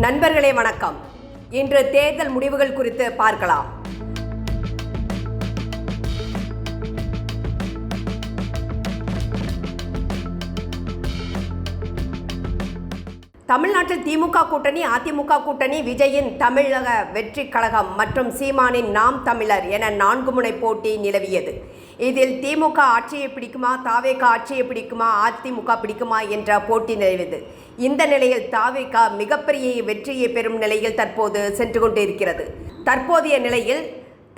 நண்பர்களே வணக்கம். இன்று தேர்தல் முடிவுகள் குறித்து பார்க்கலாம். தமிழ்நாட்டில் திமுக கூட்டணி, அதிமுக கூட்டணி, விஜயின் தமிழக வெற்றி கழகம் மற்றும் சீமானின் நாம் தமிழர் என 4 முனை போட்டி நிலவியது. இதில் திமுக ஆட்சியை பிடிக்குமா, தாவேக ஆட்சியை பிடிக்குமா, அதிமுக பிடிக்குமா என்ற போட்டி நிலவியது. இந்த நிலையில் தாவேக மிகப்பெரிய வெற்றியை பெறும் நிலையில் தற்போது சென்று கொண்டிருக்கிறது. தற்போதைய நிலையில்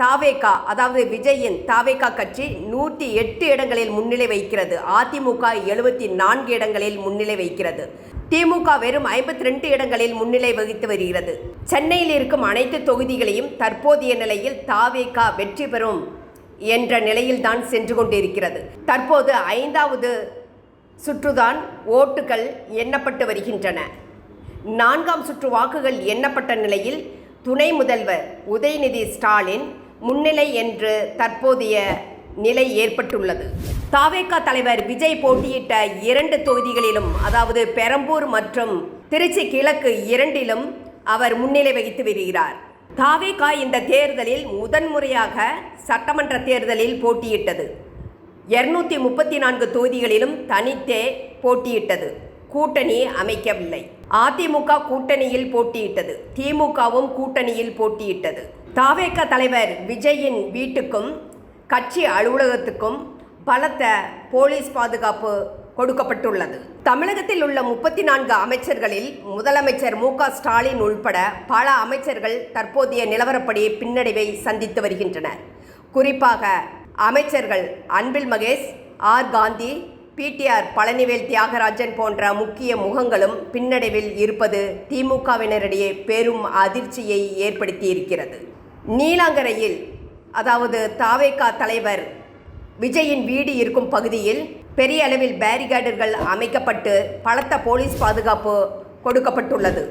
தாவேக, அதாவது விஜயின் தாவேக கட்சி 108 இடங்களில் முன்னிலை வைக்கிறது. அதிமுக 74 இடங்களில் முன்னிலை வைக்கிறது. திமுக வெறும் 52 இடங்களில் முன்னிலை வகித்து வருகிறது. சென்னையில் இருக்கும் அனைத்து தொகுதிகளையும் தற்போதைய நிலையில் தாவேக வெற்றி பெறும் என்ற நிலையில்தான் சென்று கொண்டிருக்கிறது. தற்போது 5வது சுற்றுதான் ஓட்டுகள் எண்ணப்பட்டு வருகின்றன. 4ஆம் சுற்று வாக்குகள் எண்ணப்பட்ட நிலையில் துணை முதல்வர் உதயநிதி ஸ்டாலின் முன்னிலை என்று தற்போதைய நிலை ஏற்பட்டுள்ளது. தாவேக தலைவர் விஜய் போட்டியிட்ட 2 தொகுதிகளிலும், அதாவது பெரம்பூர் மற்றும் திருச்சி கிழக்கு 2லும் அவர் முன்னிலை வகித்து வருகிறார். தாவேக இந்த தேர்தலில் முதன்முறையாக சட்டமன்ற தேர்தலில் போட்டியிட்டது. 234 தொகுதிகளிலும் தனித்தே போட்டியிட்டது. கூட்டணி அமைக்கவில்லை. அதிமுக கூட்டணியில் போட்டியிட்டது. திமுகவும் கூட்டணியில் போட்டியிட்டது. தாவேக தலைவர் விஜயின் வீட்டுக்கும் கட்சி அலுவலகத்துக்கும் பலத்த போலீஸ் பாதுகாப்பு கொடுக்கப்பட்டுள்ளது. தமிழகத்தில் உள்ள 34 அமைச்சர்களில் முதலமைச்சர் மு.க. ஸ்டாலின் உள்பட பல அமைச்சர்கள் தற்போதைய நிலவரப்படி பின்னடைவை சந்தித்து வருகின்றனர். குறிப்பாக அமைச்சர்கள் அன்பில் மகேஷ், ஆர். காந்தி, பிடிஆர் பழனிவேல் தியாகராஜன் போன்ற முக்கிய முகங்களும் பின்னடைவில் இருப்பது திமுகவினரிடையே பெரும் அதிர்ச்சியை ஏற்படுத்தியிருக்கிறது. நீலாங்கரையில், அதாவது தாவேக தலைவர் விஜயின் வீடு இருக்கும் பகுதியில் பெரிய அளவில் பேரிகார்டுகள் அமைக்கப்பட்டு பலத்த போலீஸ் பாதுகாப்பு கொடுக்கப்பட்டுள்ளது.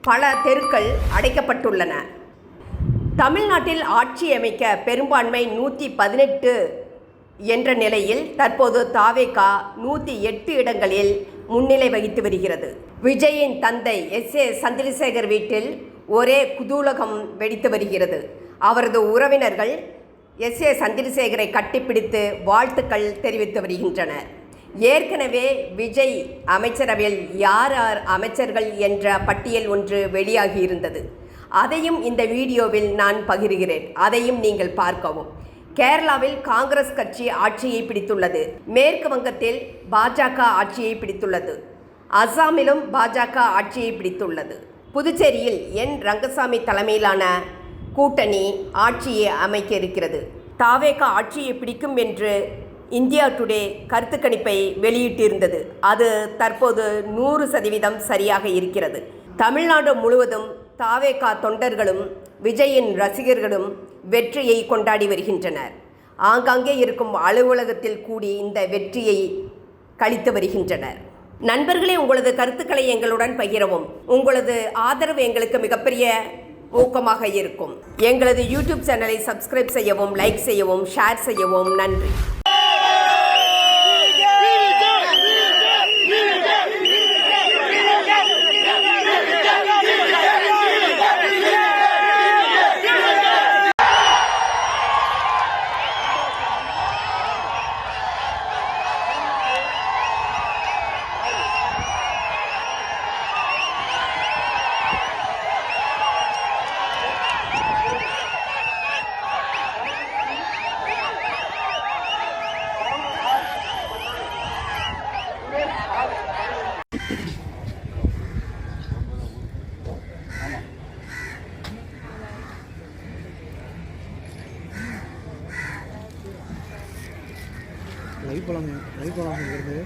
பல தெருக்கள் அடைக்கப்பட்டுள்ளன. தமிழ்நாட்டில் ஆட்சி அமைக்க பெரும்பான்மை 118 என்ற நிலையில் தற்போது தாவேக 108 இடங்களில் முன்னிலை வகித்து வருகிறது. விஜயின் தந்தை எஸ்.ஏ. சந்திரசேகர் வீட்டில் ஒரே குதூகலம் வெடித்து வருகிறது. அவரது உறவினர்கள் எஸ்.ஏ. சந்திரசேகரை கட்டிப்பிடித்து வாழ்த்துக்கள் தெரிவித்து வருகின்றனர். ஏற்கனவே விஜய் அமைச்சரவையில் யார் யார் அமைச்சர்கள் என்ற பட்டியல் ஒன்று வெளியாகியிருந்தது. அதையும் இந்த வீடியோவில் நான் பகிர்கிறேன். அதையும் நீங்கள் பார்க்கவும். கேரளாவில் காங்கிரஸ் கட்சி ஆட்சியை பிடித்துள்ளது. மேற்கு வங்கத்தில் பாஜக ஆட்சியை பிடித்துள்ளது. அசாமிலும் பாஜக ஆட்சியை பிடித்துள்ளது. புதுச்சேரியில் என். ரங்கசாமி தலைமையிலான கூட்டணி ஆட்சியை அமைக்க இருக்கிறது. தாவேக ஆட்சியை பிடிக்கும் என்று இந்தியா டுடே கருத்து கணிப்பை வெளியிட்டிருந்தது. அது தற்போது 100% சரியாக இருக்கிறது. தமிழ்நாடு முழுவதும் தாவேக தொண்டர்களும் விஜயின் ரசிகர்களும் வெற்றியை கொண்டாடி வருகின்றனர். ஆங்காங்கே இருக்கும் அலுவலகத்தில் கூடி இந்த வெற்றியை கழித்து வருகின்றனர். நண்பர்களே, உங்களது கருத்துக்களை எங்களுடன் பகிரவும். உங்களது ஆதரவு எங்களுக்கு மிகப்பெரிய ஊக்கமாக இருக்கும். எங்களது யூடியூப் சேனலை சப்ஸ்கிரைப் செய்யவும், லைக் செய்யவும், ஷேர் செய்யவும். நன்றி. லைவ் படம் இருந்து